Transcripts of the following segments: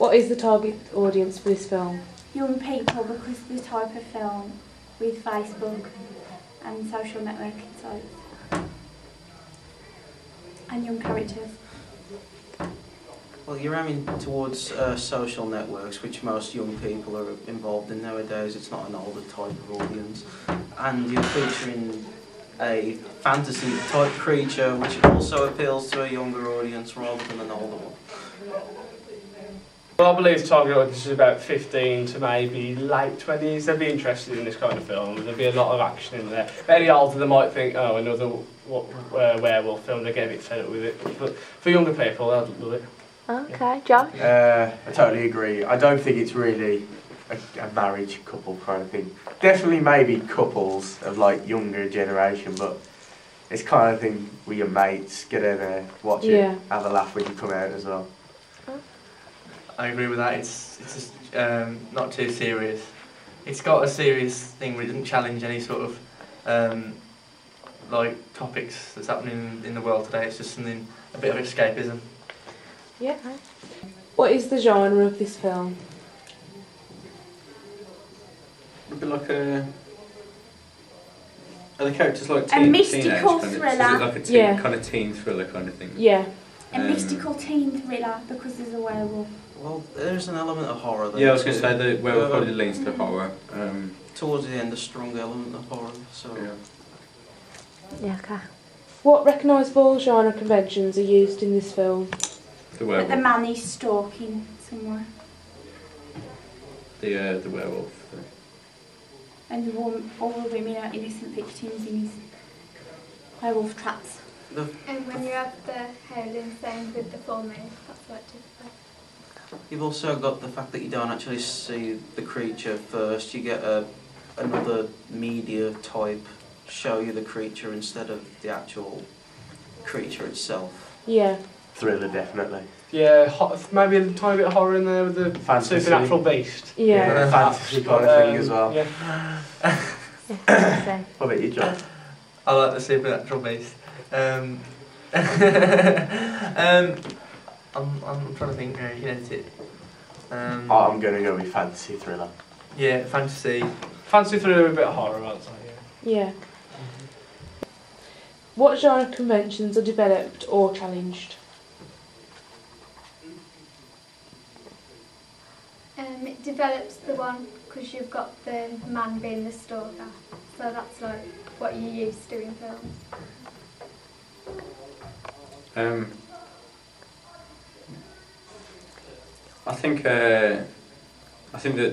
What is the target audience for this film? Young people, because of the type of film with Facebook and social networking sites. And young characters. Well, you're aiming towards social networks, which most young people are involved in nowadays. It's not an older type of audience. And you're featuring a fantasy type creature, which also appeals to a younger audience rather than an older one. Well, I believe the target audience is about 15 to maybe late 20s. They'd be interested in this kind of film. There'd be a lot of action in there. Very older, they might think, oh, another werewolf film. They get a bit fed up with it. But for younger people, they'd love it. Okay, Josh? I totally agree. I don't think it's really a marriage couple kind of thing. Definitely maybe couples of like younger generation, but it's kind of thing with your mates, get in there, watch it, have a laugh when you come out as well. I agree with that. It's just not too serious. It's got a serious thing where it doesn't challenge any sort of like topics that's happening in the world today. It's just something, a bit of escapism. Yeah. What is the genre of this film? A bit like a... Are the characters like A mystical teenage kind of, thriller. Is it like a teen, kind of teen thriller kind of thing? Yeah. A mystical teen thriller because there's a werewolf. Well, there's an element of horror there. Yeah, I was going to say the werewolf probably leans to horror. Towards the end, a strong element of horror. So. Yeah, okay. What recognisable genre conventions are used in this film? The werewolf. But the man is stalking somewhere. The werewolf. And all the women are innocent victims in his werewolf traps. And when you have the howling sound with the full moon, that's what it is. You've also got the fact that you don't actually see the creature first. You get another media type show you the creature instead of the actual creature itself. Yeah. Thriller, definitely. Yeah, maybe a tiny bit of horror in there with the fantasy. Supernatural beast. Yeah. Fantasy kind of thing as well. Yeah. What about you, John? I like the supernatural beast. I'm trying to think how you can edit it. I'm going to go with fantasy thriller. Yeah, fantasy. Fantasy thriller with a bit of horror, I'd say. Yeah. What genre conventions are developed or challenged? It develops the one because you've got the man being the stalker, so that's like what you used to in films. I think that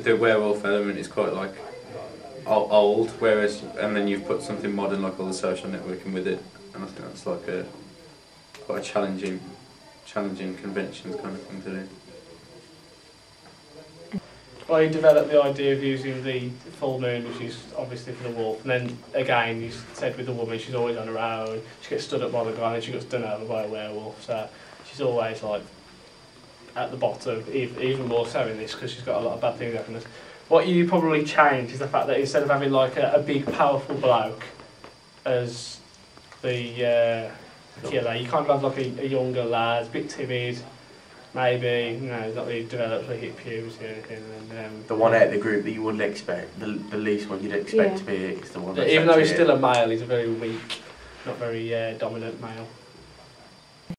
the werewolf element is quite like old, whereas and then you've put something modern like all the social networking with it, and I think that's like quite a challenging conventions kind of thing to do. Well, you developed the idea of using the full moon, which is obviously for the wolf, and then again you said with the woman she's always on her own, she gets stood up by the guy and then she gets done over by a werewolf, so she's always like at the bottom, even more so in this because she's got a lot of bad things happening. What you probably change is the fact that instead of having like a big powerful bloke as the killer, you kind of have like a younger lad, a bit timid, maybe, you know, not really developed for hip puberty or anything. And, the one out of the group that you wouldn't expect, the least one you'd expect to be, is the one that's even though he's still a male, he's a very weak, not very dominant male.